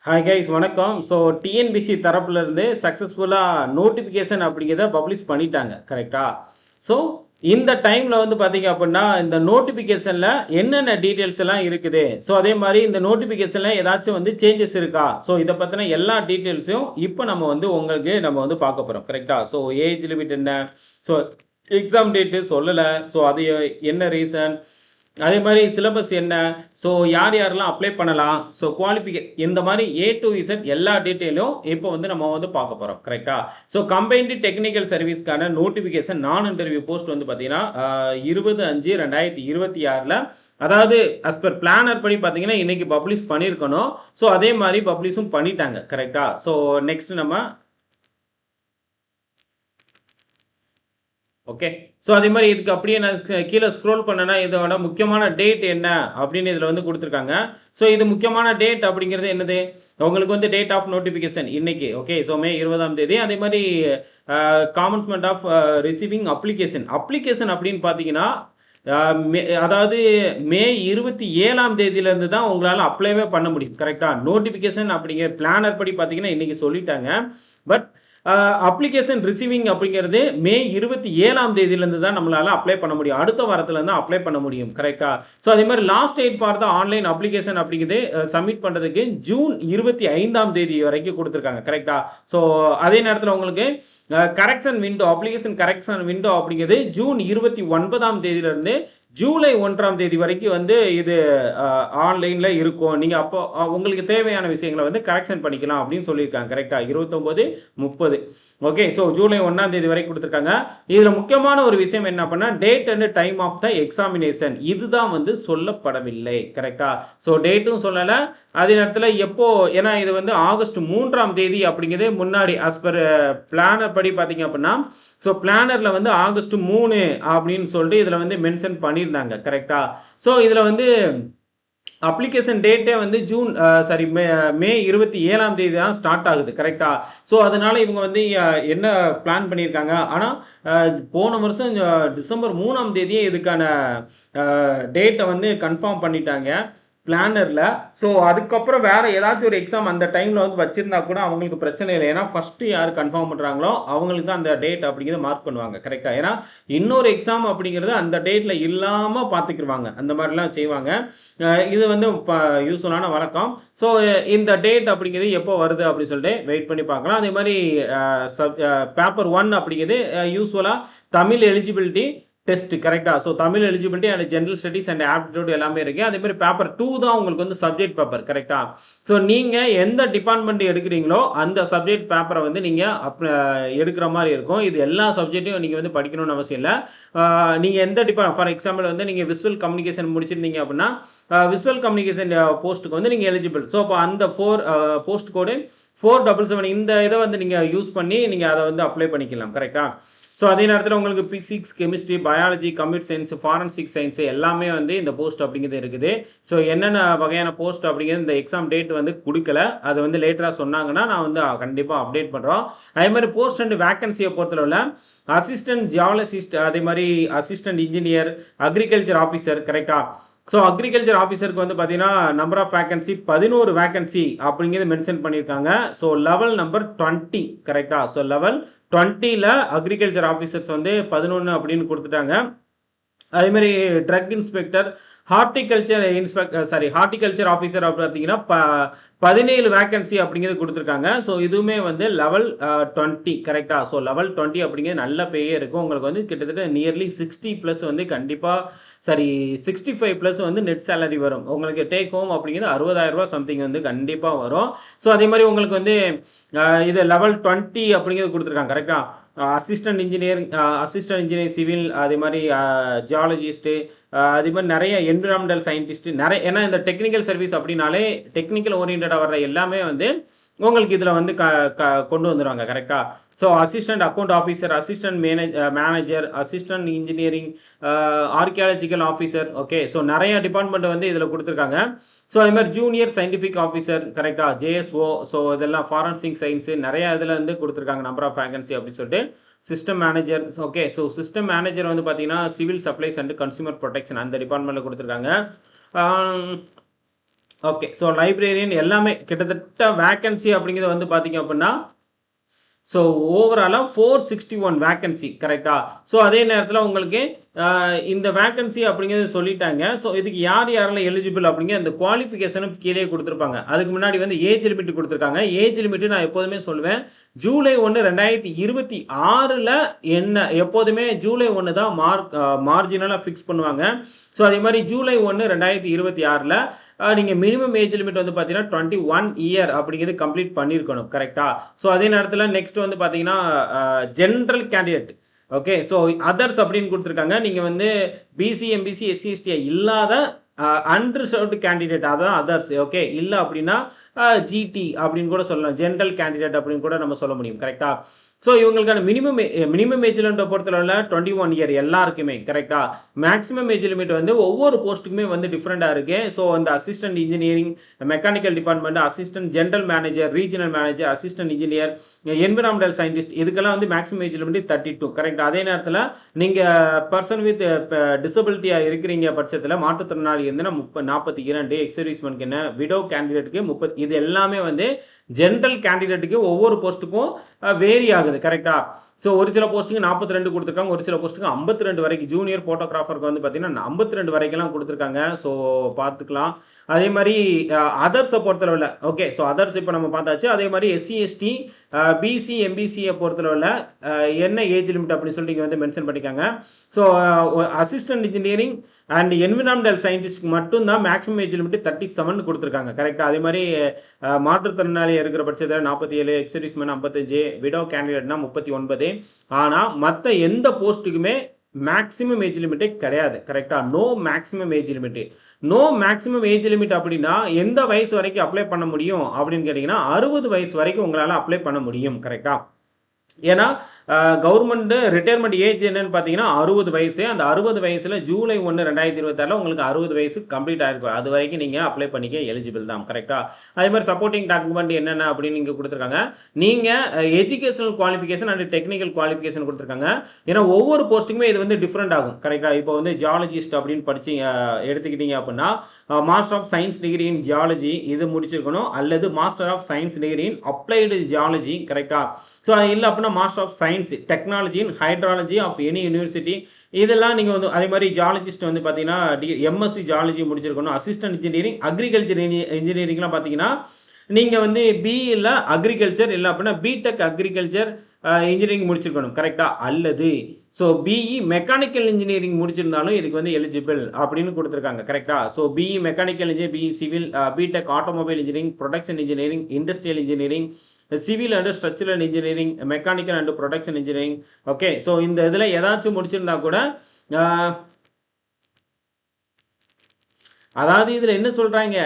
Hi guys வணக்கம். So TNPSC தரப்புலேருந்து சக்ஸஸ்ஃபுல்லாக நோட்டிஃபிகேஷன் அப்படிங்கிறத பப்ளிஷ் பண்ணிட்டாங்க கரெக்டா? ஸோ இந்த டைமில் வந்து பார்த்தீங்க அப்படின்னா இந்த நோட்டிஃபிகேஷனில் என்னென்ன டீட்டெயில்ஸ் எல்லாம் இருக்குது, ஸோ அதே மாதிரி இந்த நோட்டிஃபிகேஷனில் ஏதாச்சும் வந்து சேஞ்சஸ் இருக்கா, ஸோ இதை பற்றின எல்லா டீட்டெயில்ஸையும் இப்போ நம்ம வந்து பார்க்க போகிறோம் கரெக்டா? ஸோ ஏஜ் லிமிட் என்ன, ஸோ எக்ஸாம் டேட்டு சொல்லலை, ஸோ அது என்ன ரீசன், அதே மாதிரி சிலபஸ் என்ன, ஸோ யார் யாரெல்லாம் அப்ளை பண்ணலாம், ஸோ இந்த மாதிரி டு இசட் எல்லா டீட்டெயிலும் இப்போ வந்து நம்ம வந்து பார்க்க போகிறோம் கரெக்டா? ஸோ கம்பைன்டு டெக்னிக்கல் சர்வீஸ்க்கான நோட்டிஃபிகேஷன் நான் இன்டர்வியூ போஸ்ட் வந்து பார்த்தீங்கன்னா 20/5/2026 அதாவது அஸ் பர் பிளானர் படி பார்த்தீங்கன்னா இன்னைக்கு பப்ளிஷ் பண்ணியிருக்கணும். ஸோ அதே மாதிரி பப்ளிஷும் பண்ணிட்டாங்க கரெக்டா? ஸோ நெக்ஸ்ட் நம்ம ஓகே. ஸோ அதே மாதிரி இதுக்கு அப்படியே நான் கீழே ஸ்க்ரோல் பண்ணேன்னா இதோட முக்கியமான டேட் என்ன அப்படின்னு இதில் வந்து கொடுத்துருக்காங்க. ஸோ இது முக்கியமான டேட் அப்படிங்கிறது என்னது, உங்களுக்கு வந்து டேட் ஆஃப் நோட்டிஃபிகேஷன் இன்னைக்கு. ஓகே. ஸோ மே 20 அதே மாதிரி காமன்ஸ்மெண்ட் ஆஃப் ரிசீவிங் அப்ளிகேஷன் அப்படின்னு பார்த்தீங்கன்னா அதாவது மே 27 தான் உங்களால் அப்ளைவே பண்ண முடியும் கரெக்டாக? நோட்டிஃபிகேஷன் அப்படிங்கிற பிளானர் படி பார்த்தீங்கன்னா இன்னைக்கு சொல்லிட்டாங்க. பட் அப்ளிகேஷன் ரிசீவிங் அப்படிங்கிறது மே 27 தான் நம்மளால அப்ளை பண்ண முடியும். அடுத்த வாரத்துலேருந்து அப்ளை பண்ண முடியும் கரெக்டா? ஸோ அதே மாதிரி last date for the online application அப்படிங்கிறது சப்மிட் பண்ணுறதுக்கு ஜூன் 25 வரைக்கும் கொடுத்துருக்காங்க கரெக்டா? ஸோ அதே நேரத்தில் உங்களுக்கு அப்ளிகேஷன் கரெக்ஷன் விண்டோ அப்படிங்கிறது ஜூன் 29 ஜூலை 1 வரைக்கும் வந்து இது ஆன்லைனில் இருக்கும். நீங்கள் அப்போ உங்களுக்கு தேவையான விஷயங்களை வந்து கரெக்ஷன் பண்ணிக்கலாம் அப்படின்னு சொல்லியிருக்காங்க கரெக்டாக? 29, 30 ஓகே. ஸோ ஜூலை 1 வரைக்கும் கொடுத்துருக்காங்க. இதில் முக்கியமான ஒரு விஷயம் என்ன அப்படின்னா date and time of the examination இதுதான் வந்து சொல்லப்படவில்லை கரெக்டா? ஸோ டேட்டும் சொல்லலை, அதே நேரத்தில் எப்போ, ஏன்னா இது வந்து ஆகஸ்ட் 3 அப்படிங்கிறது முன்னாடி அஸ் பர் பிளானர் படி பார்த்தீங்க அப்படின்னா ஸோ பிளானரில் வந்து ஆகஸ்ட் 3 அப்படின்னு சொல்லிட்டு இதில் வந்து மென்ஷன் பண்ணியிருந்தாங்க கரெக்டா? ஸோ இதில் வந்து அப்ளிகேஷன் டேட்டே வந்து மே 27 தான் ஸ்டார்ட் ஆகுது கரெக்டா? ஸோ அதனால இவங்க வந்து என்ன பிளான் பண்ணியிருக்காங்க, ஆனால் போன வருஷம் டிசம்பர் 3 இதுக்கான டேட்டை வந்து கன்ஃபார்ம் பண்ணிட்டாங்க பிளானரில். ஸோ அதுக்கப்புறம் வேறு ஏதாச்சும் ஒரு எக்ஸாம் அந்த டைமில் வந்து வச்சுருந்தா கூட அவங்களுக்கு பிரச்சனை இல்லை. ஏன்னா ஃபஸ்ட்டு யார் கன்ஃபார்ம் பண்ணுறாங்களோ அவங்களுக்கு தான் அந்த டேட் அப்படிங்கிறத மார்க் பண்ணுவாங்க கரெக்டாக? ஏன்னா இன்னொரு எக்ஸாம் அப்படிங்கிறது அந்த டேட்டில் இல்லாமல் பார்த்துக்கிடுவாங்க, அந்த மாதிரிலாம் செய்வாங்க. இது வந்து யூஸ்ஃபுல்லான வழக்கம். ஸோ இந்த டேட் அப்படிங்கிறது எப்போ வருது அப்படின்னு சொல்லிட்டு வெயிட் பண்ணி பார்க்கலாம். அதே மாதிரி பேப்பர் 1 அப்படிங்கிறது யூஸ்ஃபுல்லாக தமிழ் எலிஜிபிலிட்டி டெஸ்ட் கரெக்டா? So Tamil eligibility and general studies and aptitude எல்லாமே இருக்கு. அதே மாதிரி பேப்பர் 2 தான் உங்களுக்கு வந்து சப்ஜெக்ட் பேப்பர் கரெக்டா? ஸோ நீங்கள் எந்த டிபார்ட்மெண்ட் எடுக்கிறீங்களோ அந்த சப்ஜெக்ட் பேப்பரை வந்து நீங்கள் எடுக்கிற மாதிரி இருக்கும். இது எல்லா சப்ஜெக்ட்டையும் நீங்கள் வந்து படிக்கணும்னு அவசியம் இல்லை. நீங்கள் எந்த ஃபார் எக்ஸாம்பிள் வந்து நீங்கள் விசுவல் கம்யூனிகேஷன் முடிச்சிருந்தீங்க அப்படின்னா விசுவல் கம்யூனிகேஷன் போஸ்ட்டுக்கு வந்து நீங்கள் எலிஜிபிள். ஸோ அப்போ அந்த போஸ்ட் கோடு 477 இந்த இதை வந்து நீங்கள் யூஸ் பண்ணி நீங்கள் அதை வந்து அப்ளை பண்ணிக்கலாம் கரெக்டா? ஸோ அதே நேரத்தில் உங்களுக்கு physics, chemistry, biology, computer science, forensic science எல்லாமே வந்து இந்த போஸ்ட் அப்படிங்கிறது இருக்குது. ஸோ என்னென்ன வகையான போஸ்ட் அப்படிங்கிறது இந்த எக்ஸாம் டேட் வந்து கொடுக்கல, அது வந்து லேட்டராக சொன்னாங்கன்னா நான் வந்து கண்டிப்பாக அப்டேட் பண்ணுறோம். அதே மாதிரி போஸ்ட் அண்ட் வேக்கன்சியை பொறுத்தளவில் அசிஸ்டன்ட் ஜியாலஜிஸ்ட், அதே மாதிரி அசிஸ்டன்ட் இன்ஜினியர், அக்ரிகல்ச்சர் ஆஃபீஸர் கரெக்டாக? ஸோ அக்ரிகல்ச்சர் ஆஃபீஸருக்கு வந்து பார்த்தீங்கன்னா நம்பர் ஆஃப் வேக்கன்சி 11 வேக்கன்சி அப்படிங்கிறது மென்ஷன் பண்ணியிருக்காங்க. ஸோ லெவல் நம்பர் 20 கரெக்டாக? ஸோ லெவல் 20ல் அக்ரிகல்ச்சர் ஆஃபீஸர்ஸ் வந்து 11 அப்படின்னு கொடுத்துட்டாங்க. அதேமாதிரி ட்ரக் இன்ஸ்பெக்டர், ஹார்டிகல்ச்சர் ஆஃபீஸர் பார்த்தீங்கன்னா 17 வேக்கன்சி அப்படிங்கிறது கொடுத்துருக்காங்க. ஸோ இதுவுமே வந்து லெவல் 20 கரெக்டாக? ஸோ லெவல் 20 அப்படிங்கிறது நல்ல பேயே இருக்கும். உங்களுக்கு வந்து கிட்டத்தட்ட நியர்லி 60+ வந்து கண்டிப்பாக 65+ வந்து நெட் சேலரி வரும். உங்களுக்கு டேக் ஹோம் அப்படிங்கிறது 60,000 சம்திங் வந்து கண்டிப்பாக வரும். ஸோ அதே மாதிரி உங்களுக்கு வந்து இது லெவல் 20 அப்படிங்கிறது கொடுத்துருக்காங்க கரெக்டாக? அசிஸ்டன்ட் இன்ஜினியர் சிவில், அதே மாதிரி ஜியாலஜிஸ்ட்டு, அதே மாதிரி நிறைய என்விரான்மெண்டல் சயின்டிஸ்ட் நிறைய, ஏன்னா இந்த டெக்னிக்கல் சர்வீஸ் அப்படின்னாலே டெக்னிக்கல் ஓரியன்டாக வர்ற எல்லாமே வந்து உங்களுக்கு இதில் வந்து கொண்டு வந்துடுவாங்க கரெக்டாக? So assistant account officer, assistant manager, assistant engineering, archaeological officer. Okay. So நிறைய டிபார்ட்மெண்ட் வந்து இதில் கொடுத்துருக்காங்க. ஸோ அதே மாதிரி ஜூனியர் சயின்டிஃபிக் ஆஃபீஸர் கரெக்டாக? ஜேஎஸ்ஓ. ஸோ இதெல்லாம் ஃபாரன்சிக் சயின்ஸு நிறைய இதில் வந்து கொடுத்துருக்காங்க நம்பர் ஆஃப் வேகன்சி அப்படின்னு சொல்லிட்டு. System manager. Okay. So system manager வந்து பார்த்தீங்கன்னா civil supplies and consumer protection அந்த டிபார்ட்மெண்ட்டில் கொடுத்துருக்காங்க. ஓகே. ஸோ லைப்ரரியன் எல்லாமே கிட்டத்தட்ட வேக்கன்சி அப்படிங்கிறது வந்து பார்த்தீங்க அப்படின்னா, ஸோ ஓவராலா 461 வேக்கன்சி கரெக்ட்டா? ஸோ அதே நேரத்தில உங்களுக்கு இந்த வேக்கன்சி அப்படிங்கிறது சொல்லிட்டாங்க. ஸோ இதுக்கு யார் யாரெல்லாம் எலிஜிபிள் அப்படிங்கிற அந்த குவாலிஃபிகேஷனும் கீழயே குடுத்துருப்பாங்க. அதுக்கு முன்னாடி வந்து ஏஜ் லிமிட் குடுத்துருக்காங்க. ஏஜ் லிமிட் நான் எப்போதுமே சொல்லுவேன். ஜூலை 1, 2026ல எப்போதுமே ஜூலை 1 தான் மார்ஜினலா ஃபிக்ஸ் பண்ணுவாங்க. ஸோ அதே மாரி ஜூலை 1, 2026ல நீங்க மினிமம் ஏஜ் லிமிட் வந்து பார்த்தீங்கன்னா, 21 இயர் அப்படிங்கிறது கம்ப்ளீட் பண்ணியிருக்கணும். கரெக்ட்டா? ஸோ அதே நேரத்தில நெக்ஸ்ட் வந்து பார்த்தீங்கன்னா, general candidate okay. So others அப்படின்னு குடுத்துருக்காங்க. நீங்க வந்து பிசி, எம்பிசி, எஸ்சி, எஸ்டி இல்லாத அன்ரிசர்வ்டு கேண்டிடேட் அதான் அதர்ஸ் ஓகே. இல்ல அப்படின்னா ஜிடி அப்படின்னு கூட சொல்லலாம். ஜெனரல் கேண்டிடேட் அப்படின்னு கூட நம்ம சொல்ல முடியும். கரெக்ட்டா? ஸோ இவங்களுக்கான மினிமம் ஏஜ் லிமிட்ட பொறுத்தளவுல 21 இயர் எல்லாருக்குமே கரெக்ட்டா? மேக்ஸிமம் ஏஜ் லிமிட் வந்து ஒவ்வொரு போஸ்ட்டுக்குமே வந்து டிஃபரெண்டா இருக்கு. ஸோ அந்த assistant engineering, mechanical department, assistant general manager, regional manager, assistant engineer, environmental scientist இதுக்கெல்லாம் வந்து மேக்ஸிமம் ஏஜ் லிமிட் 32 கரெக்ட். அதே நேரத்தில நீங்க பெர்சன் வித் டிசபிலிட்டியா இருக்கிறீங்க பட்சத்தில மாற்றுத்திறனாளி இருந்தனா 42, எக்ஸ் சர்வீஸ்மேனுக்கு என்ன, விடோ கேண்டிடேட்க்கு 30 இது எல்லாமே வந்து ஜெனரல் கேண்டிடேட்டுக்கு ஒவ்வொரு போஸ்ட்டுக்கும் வேரி ஆகுது கரெக்ட்டா? ஸோ ஒரு சில போஸ்ட்டுக்கு 42 குடுத்துருக்காங்க. ஒரு சில போஸ்ட்டுக்கு 52 வரைக்கும் ஜூனியர் போட்டோகிராஃபருக்கு வந்து பார்த்தீங்கன்னா, 52 வரைக்கும்லாம் குடுத்துருக்காங்க. ஸோ பார்த்துக்கலாம். அதே மாரி அதர்ஸ பொறுத்தளவுல ஓகே. ஸோ அதர்ஸ் இப்ப நம்ம பார்த்தாச்சு. அதே மாரி எஸ்சி, எஸ்டி, பிசி, எம்பிசிய பொறுத்தளவுல என்ன ஏஜ் லிமிட் அப்படின்னு சொல்லி இங்க வந்து மென்ஷன் பண்ணிருக்காங்க. So assistant engineering and environmental சயின்டிஸ்ட்க்கு மட்டும் தான் மேக்ஸிமம் ஏஜ் லிமிட் 37 குடுத்துருக்காங்க. கரெக்ட்டா? அதே மாரி மாற்றுத்திறனாளி இருக்கிற பட்சத்தில 47, எக்ஸ் சர்வீஸ்மேன் 55, விடோ கேண்டிடேட்னா 39. ஆனா மத்த எந்த போஸ்ட்டுக்குமே மேக்ஸிமம் ஏஜ் லிமிட்டே கிடையாது. கரெக்ட்டா? No maximum age limit. No maximum age limit அப்படின்னா எந்த வயசு வரைக்கும் அப்ளை பண்ண முடியும் அப்படின்னு கேட்டீங்கன்னா, 60 வயசு வரைக்கும் உங்களால அப்ளை பண்ண முடியும். கரெக்ட்டா? ஏன்னா கவர்மெண்ட் ரிட்டயர்மெண்ட் ஏஜ் என்னன்னு பார்த்தீங்கன்னா 60 வயசு. அந்த 60 வயசுல ஜூலை 1, 2026ல உங்களுக்கு 60 வயசு கம்ப்ளீட் ஆயிருக்கும். அது வரைக்கும் நீங்க அப்ளை பண்ணிக்க எலிஜிபிள் தான். கரெக்ட்டா? அதே மாரி சப்போர்ட்டிங் டாக்குமெண்ட் என்னென்ன அப்படின்னு இங்க குடுத்துருக்காங்க. நீங்க educational qualification and technical qualification குடுத்துருக்காங்க. ஏன்னா ஒவ்வொரு போஸ்ட்டுக்குமே இது வந்து டிஃபரெண்ட் ஆகும். கரெக்ட்டா? இப்போ வந்து ஜியாலஜிஸ்ட் அப்படின்னு எடுத்துக்கிட்டீங்க அப்படின்னா, master of science degree in geology இது முடிச்சிருக்கணும். அல்லது master of science degree in applied geology கரெக்ட்டா? ஸோ இல்ல அப்படின்னா master of science technology in hydrology of any university இதெல்லாம் நீங்க வந்து அதே மாரி ஜியாலஜிஸ்ட் வந்து பார்த்தீங்கன்னா, எம்எஸ்சி ஜியாலஜி முடிச்சிருக்கணும். அசிஸ்டன்ட் இன்ஜினியரிங், அக்ரிகல்ச்சர் இன்ஜினியரிங்லாம் பார்த்தீங்கன்னா, நீங்க வந்து பிஇல அக்ரிகல்ச்சர் இல்ல அப்படின்னா பிடெக் அக்ரிகல்ச்சர் இன்ஜினியரிங் முடிச்சிருக்கணும். கரெக்ட்டா? அல்லது ஸோ பிஇ மெக்கானிக்கல் இன்ஜினியரிங் முடிச்சிருந்தாலும் இதுக்கு வந்து எலிஜிபிள் அப்படின்னு குடுத்துருக்காங்க. கரெக்ட்டா? So BE mechanical engineering, BE civil, BTech automobile engineering, production engineering, industrial engineering, civil and structural engineering, mechanical and production engineering okay. So இந்த இதில ஏதாச்சும் முடிச்சிருந்தா கூட அ அதாவது இதில என்ன சொல்றாங்க,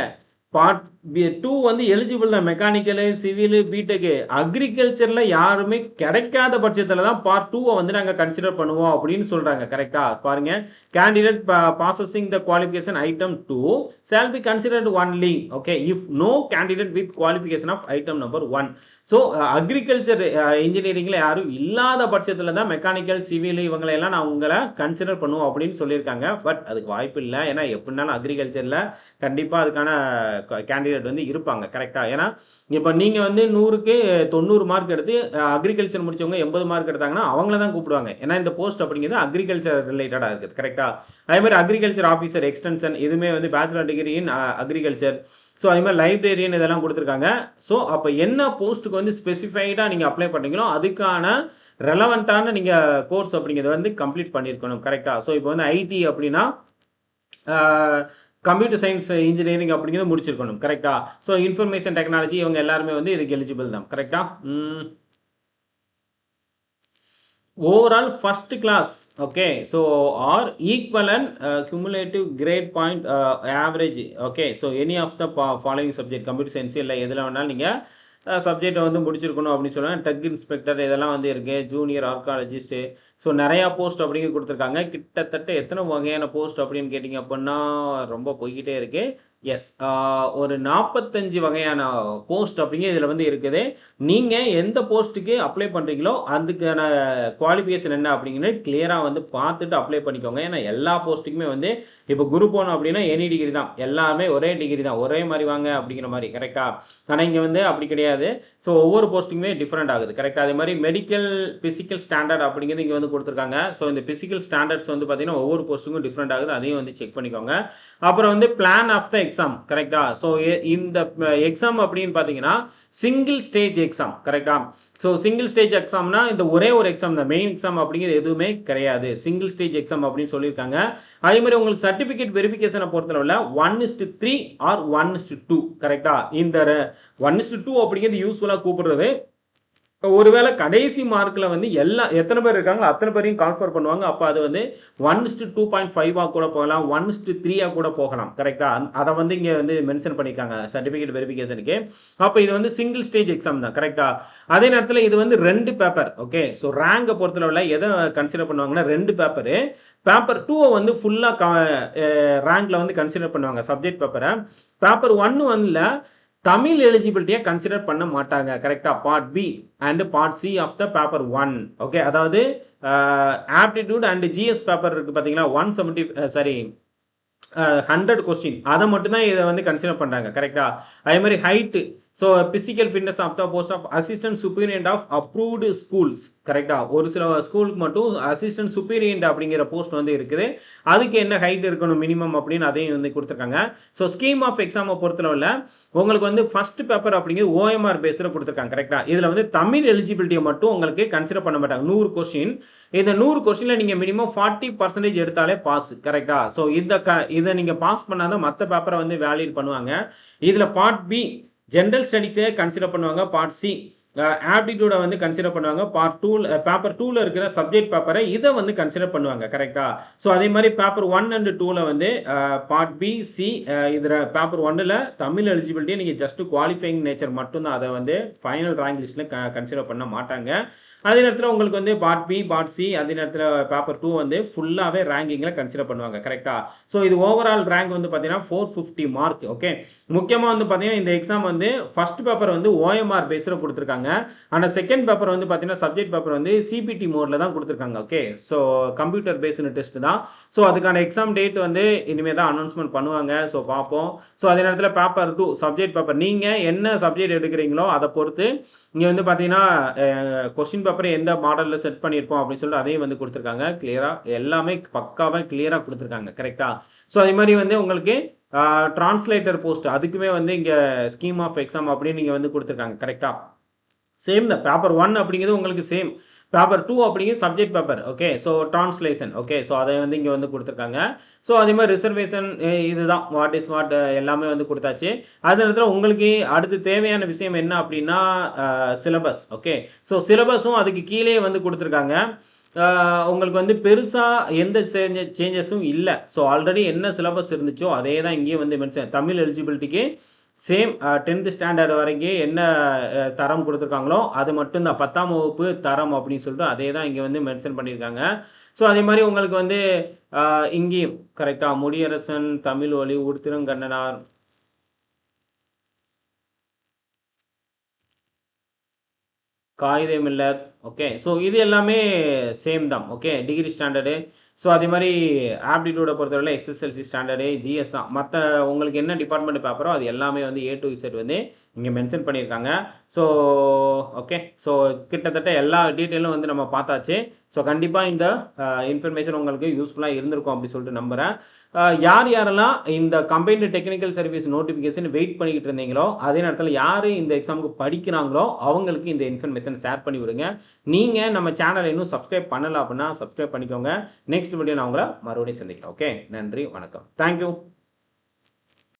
பார்ட் 2 வந்து எலிஜிபிள் தான். Mechanical, civil, BTech. அக்ரிகல்ச்சர்ல யாருமே கிடைக்காத பட்சத்தில தான் பார்ட் 2வ வந்து நாங்க கன்சிடர் பண்ணுவோம் அப்படின்னு சொல்றாங்க. கரெக்ட்டா? பாருங்க. Candidate possessing the qualification item 2 shall be considered only okay if no candidate with qualification of item number 1. So agriculture இன்ஜினியரிங்ல யாரும் இல்லாத பட்சத்தில தான் மெக்கானிக்கல், சிவில் இவங்கள எல்லாம் நான் உங்கள கன்சிடர் பண்ணுவோம் அப்படின்னு சொல்லியிருக்காங்க. பட் அதுக்கு வாய்ப்பு இல்ல. ஏன்னா எப்படினாலும் அக்ரிகல்ச்சர்ல கண்டிப்பா அதுக்கான கேண்டிடேட் வந்து இருப்பாங்க. கரெக்ட்டா? ஏன்னா இப்ப நீங்க வந்து 100க்கு 90 மார்க் எடுத்து அக்ரிகல்ச்சர் முடிச்சவங்க 80 மார்க் எடுத்தாங்கன்னா அவங்கள தான் கூப்பிடுவாங்க. ஏன்னா இந்த போஸ்ட் அப்படிங்கிறது அக்ரிகல்ச்சர் ரிலேட்டடா இருக்குது. கரெக்ட்டா? அதே மாரி அக்ரிகல்ச்சர் ஆஃபீசர் எக்ஸ்டென்ஷன் இதுவுமே வந்து bachelor degree in agriculture. So அதே மாரி லைப்ரரியன் இதெல்லாம் குடுத்துருக்காங்க. ஸோ அப்ப என்ன போஸ்ட்டுக்கு வந்து ஸ்பெசிஃபைடா நீங்க அப்ளை பண்றீங்களோ அதுக்கான ரெலவென்ட்டான நீங்க கோர்ஸ் அப்படிங்கிறத வந்து கம்ப்ளீட் பண்ணியிருக்கணும். கரெக்ட்டா? ஸோ இப்போ வந்து ஐடி அப்படின்னா ஆ கம்ப்யூட்டர் சயின்ஸ் இன்ஜினியரிங் அப்படிங்கிறத முடிச்சிருக்கணும். கரெக்ட்டா? ஸோ இன்ஃபர்மேஷன் டெக்னாலஜி இவங்க எல்லாருமே வந்து இதுக்கு எலிஜிபிள் தான். கரெக்ட்டா? overall first class okay so or equivalent cumulative grade point average okay so any of the following subject computer science இல்ல எதுல வேணாலும் நீங்க சப்ஜெக்ட் வந்து முடிச்சிருக்கணும் அப்படின்னு சொன்னா டக் இன்ஸ்பெக்டர் இதெல்லாம் வந்து இருக்கு ஜூனியர் ஆர்காலஜிஸ்ட் ஸோ நிறையா போஸ்ட் அப்படிங்க கொடுத்துருக்காங்க கிட்டத்தட்ட எத்தனை வகையான போஸ்ட் அப்படின்னு கேட்டிங்க அப்படின்னா ரொம்ப போய்கிட்டே இருக்கு எஸ். ஒரு 45 வகையான போஸ்ட் அப்படிங்கிறது இதில வந்து இருக்குது. நீங்க எந்த போஸ்ட்டுக்கு அப்ளை பண்றீங்களோ, அதுக்கான குவாலிஃபிகேஷன் என்ன அப்படிங்கிறது கிளியரா வந்து பார்த்துட்டு அப்ளை பண்ணிக்கோங்க. ஏன்னா எல்லா போஸ்ட்டுக்குமே வந்து இப்போ குரூப் 1 அப்படின்னா எனி டிகிரி தான். எல்லாமே ஒரே டிகிரி தான். ஒரே மாரி வாங்க அப்படிங்கிற மாரி கரெக்ட்டா? ஆனா இங்க வந்து அப்படி கிடையாது. ஸோ ஒவ்வொரு போஸ்ட்டுக்குமே டிஃபரெண்ட் ஆகுது. கரெக்ட்டா? அதே மாரி மெடிக்கல், பிசிக்கல் ஸ்டாண்டர்ட் அப்படிங்கிறது இங்க வந்து குடுத்துருக்காங்க. ஸோ இந்த பிசிக்கல் ஸ்டாண்டர்ட்ஸ் வந்து பார்த்தீங்கன்னா, ஒவ்வொரு போஸ்ட்டுக்கும் டிஃபரெண்ட் ஆகுது. அதையும் வந்து செக் பண்ணிக்கோங்க. அப்புறம் வந்து பிளான் ஆஃப் த எக்ஸாம் கரெக்ட்டா? ஸோ இந்த எக்ஸாம் அப்படின்னு பார்த்தீங்கன்னா, சிங்கிள் ஸ்டேஜ் எக்ஸாம் கரெக்ட்டா? ஸோ சிங்கிள் ஸ்டேஜ் எக்ஸாம்னா இந்த ஒரே ஒரு எக்ஸாம் தான். மெயின் எக்ஸாம் அப்படிங்கிறது எதுவுமே கிடையாது. சிங்கிள் ஸ்டேஜ் எக்ஸாம் அப்படின்னு சொல்லியிருக்காங்க. அதே மாரி உங்களுக்கு சர்டிஃபிகேட் வெரிஃபிகேஷன பொறுத்தளவுல 1:3 ஆர் 1:2 கரெக்ட்டா? இந்த 1:2 அப்படிங்கிறது யூசுவலா கூப்பிடுறது ஒருவேளை கடைசி மார்க்ல வந்து எத்தனை பேர் இருக்காங்களோ அத்தனை பேரையும் கால்ஃபர் பண்ணுவாங்க. அப்ப அது வந்து 1:2.5 கூட போகலாம். 1:3 கூட போகலாம். கரெக்ட்டா? அத வந்து இங்க வந்து மென்ஷன் பண்ணியிருக்காங்க சர்டிஃபிகேட் வெரிஃபிகேஷனுக்கு. அப்ப இது வந்து சிங்கிள் ஸ்டேஜ் எக்ஸாம் தான். கரெக்ட்டா? அதே நேரத்துல இது வந்து 2 பேப்பர். ஓகே. ஸோ ரேங்க பொறுத்தளவுல எத கன்சிடர் பண்ணுவாங்கன்னா 2 பேப்பரு. பேப்பர் 2 வந்து ஃபுல்லா ரேங்க்ல வந்து கன்சிடர் பண்ணுவாங்க சப்ஜெக்ட் பேப்பர. பேப்பர் 1 வந்துல தமிழ் எலிஜிபிலிட்டியை கன்சிடர் பண்ண மாட்டாங்க. கரெக்ட்டா? Part B and part C of the paper 1. Okay. அதாவது ஆப்டிட்யூட் அண்ட் ஜிஎஸ் பேப்பர் இருக்கு பார்த்தீங்களா? 170 சாரி 100 கொஸ்டின். அத மட்டும் தான் இத வந்து கன்சிடர் பண்றாங்க. கரெக்ட்டா? அதே மாரி height. So physical fitness of the post of assistant superintendent of approved schools. கரெக்ட்டா? ஒரு சில ஸ்கூலுக்கு மட்டும் அசிஸ்டன்ட் சூப்பரிண்டென்ட் அப்படிங்கிற போஸ்ட் வந்து இருக்குது. அதுக்கு என்ன ஹைட் இருக்கணும் மினிமம் அப்படின்னு அதையும் வந்து குடுத்துருக்காங்க. ஸோ ஸ்கீம் ஆஃப் எக்ஸாம பொறுத்தளவுல உங்களுக்கு வந்து ஃபர்ஸ்ட் பேப்பர் அப்படிங்கிறது ஓஎம்ஆர் பேஸ்ல குடுத்துருக்காங்க. கரெக்ட்டா? இதுல வந்து தமிழ் எலிஜிபிலிட்டிய மட்டும் உங்களுக்கு கன்சிடர் பண்ண மாட்டாங்க. 100 கொஸ்டின். இந்த 100 கொஸ்டின்ல நீங்க மினிமம் 40% எடுத்தாலே பாஸ். கரெக்ட்டா? ஸோ இத நீங்க பாஸ் பண்ணா தான் மத்த பேப்பர வந்து வேலிட் பண்ணுவாங்க. இதுல பார்ட் பி ஜெனரல் ஸ்டடீஸே கன்சிடர் பண்ணுவாங்க. பார்ட் சி ஆப்டிட்யூட வந்து கன்சிடர் பண்ணுவாங்க. பார்ட் 2 பேப்பர் 2ல இருக்கிற சப்ஜெக்ட் பேப்பர இத வந்து கன்சிடர் பண்ணுவாங்க. கரெக்ட்டா? ஸோ அதே மாரி பேப்பர் 1 அண்ட் 2ல வந்து பார்ட் பி, சி இதுல பேப்பர் 1ல தமிழ் எலிஜிபிலிட்டிய நீங்க ஜஸ்ட் குவாலிஃபையிங் நேச்சர் மட்டும் தான். அத வந்து ஃபைனல் ரேங்க் லிஸ்ட்ல கன்சிடர் பண்ண மாட்டாங்க. அதே நேரத்துல உங்களுக்கு வந்து பார்ட் பி, பார்ட் சி அதே நேரத்துல பேப்பர் 2 வந்து ஃபுல்லாவே ரேங்கிங்ல கன்சிடர் பண்ணுவாங்க. கரெக்ட்டா? ஸோ இது ஓவரால் ரேங்க் வந்து பார்த்தீங்கன்னா 450 மார்க். ஓகே. முக்கியமா வந்து பார்த்தீங்கன்னா இந்த எக்ஸாம் வந்து ஃபர்ஸ்ட் பேப்பர் வந்து ஓஎம்ஆர் பேஸ்ல குடுத்துருக்காங்க. ஆனா செகண்ட் பேப்பர் வந்து பார்த்தீங்கன்னா சப்ஜெக்ட் பேப்பர் வந்து சிபிடி மோட்ல தான் குடுத்துருக்காங்க. Okay. So computer based test தான். ஸோ அதுக்கான எக்ஸாம் டேட் வந்து இனிமே தான் அனௌன்ஸ்மென்ட் பண்ணுவாங்க. ஸோ பார்ப்போம். ஸோ அதே நேரத்துல பேப்பர் 2 சப்ஜெக்ட் பேப்பர் நீங்க என்ன சப்ஜெக்ட் எடுக்கிறீங்களோ அத பொறுத்து இங்க வந்து பார்த்தீங்கன்னா கொஸ்டின் பேப்பர் எந்த மாடல்ல செட் பண்ணியிருப்போம் அப்படின்னு சொல்லிட்டு அதையும் வந்து குடுத்துருக்காங்க. கிளியரா எல்லாமே பக்காவா கிளியரா குடுத்துருக்காங்க. கரெக்ட்டா? ஸோ அதே மாரி வந்து உங்களுக்கு டிரான்ஸ்லேட்டர் போஸ்ட் அதுக்குமே வந்து இங்க ஸ்கீம் ஆஃப் எக்ஸாம் அப்படின்னு நீங்க வந்து குடுத்துருக்காங்க. கரெக்ட்டா? சேம் தான். பேப்பர் 1 அப்படிங்கிறது உங்களுக்கு சேம். பேப்பர் 2 அப்படிங்கிறது subject paper. Okay. So translation. Okay. So அத வந்து இங்க வந்து குடுத்துருக்காங்க. ஸோ அதே மாரி ரிசர்வேஷன் இதுதான். வாட் இஸ் வாட் எல்லாமே வந்து குடுத்தாச்சு. அதே நேரத்துல உங்களுக்கு அடுத்து தேவையான விஷயம் என்ன அப்படின்னா சிலபஸ். ஓகே. ஸோ சிலபஸும் அதுக்கு கீழயே வந்து குடுத்துருக்காங்க. உங்களுக்கு வந்து பெருசா எந்த சேஞ்சஸும் இல்ல. ஸோ ஆல்ரெடி என்ன சிலபஸ் இருந்துச்சோ அதே தான் இங்கேயும் வந்து மென்ஷன் தமிழ் எலிஜிபிலிட்டிக்கு சேம் 10th ஸ்டாண்டர்ட் வரைக்கும் என்ன தரம் குடுத்துருக்காங்களோ அது மட்டும் தான். 10ஆம் வகுப்பு தரம் அப்படின்னு சொல்லிட்டு அதே தான் இங்க வந்து மென்ஷன் பண்ணியிருக்காங்க. ஸோ அதே மாரி உங்களுக்கு வந்து இங்கேயும் கரெக்ட்டா? முடியரசன், தமிழ் ஒலி, உருத்திரங்கண்ணனார் காயிதே மில்லத். ஓகே. ஸோ இது எல்லாமே சேம் தான். ஓகே. Degree standard. ஸோ அதே மாரி ஆப்டிட்யூட பொறுத்தவரையில எஸ்எஸ்எல்சி ஸ்டாண்டர்டு, ஜிஎஸ் தான். மத்த உங்களுக்கு என்ன டிபார்ட்மெண்ட் பேப்பரோ அது எல்லாமே வந்து ஏ டூ இசட் வந்து இங்க மென்ஷன் பண்ணியிருக்காங்க. So okay. ஸோ கிட்டத்தட்ட எல்லா டீட்டெயிலும் வந்து நம்ம பார்த்தாச்சு. ஸோ கண்டிப்பா இந்த இன்ஃபர்மேஷன் உங்களுக்கு யூஸ்ஃபுல்லா இருந்திருக்கும் அப்படி சொல்லிட்டு நம்புறேன். யார் யாரெல்லாம் இந்த combined technical service notification wait பண்ணிக்கிட்டு இருந்தீங்களோ, அதே நேரத்துல யாரு இந்த எக்ஸாமுக்கு படிக்கிறாங்களோ, அவங்களுக்கு இந்த இன்ஃபர்மேஷன் ஷேர் பண்ணி விடுங்க. நீங்க நம்ம சேனல இன்னும் சப்ஸ்கிரைப் பண்ணல அப்படின்னா சப்ஸ்கிரைப் பண்ணிக்கோங்க. நெக்ஸ்ட் வீடியோ நான் உங்கள மறுபடியும் சந்திக்கிறேன். ஓகே. நன்றி. வணக்கம். Thank you.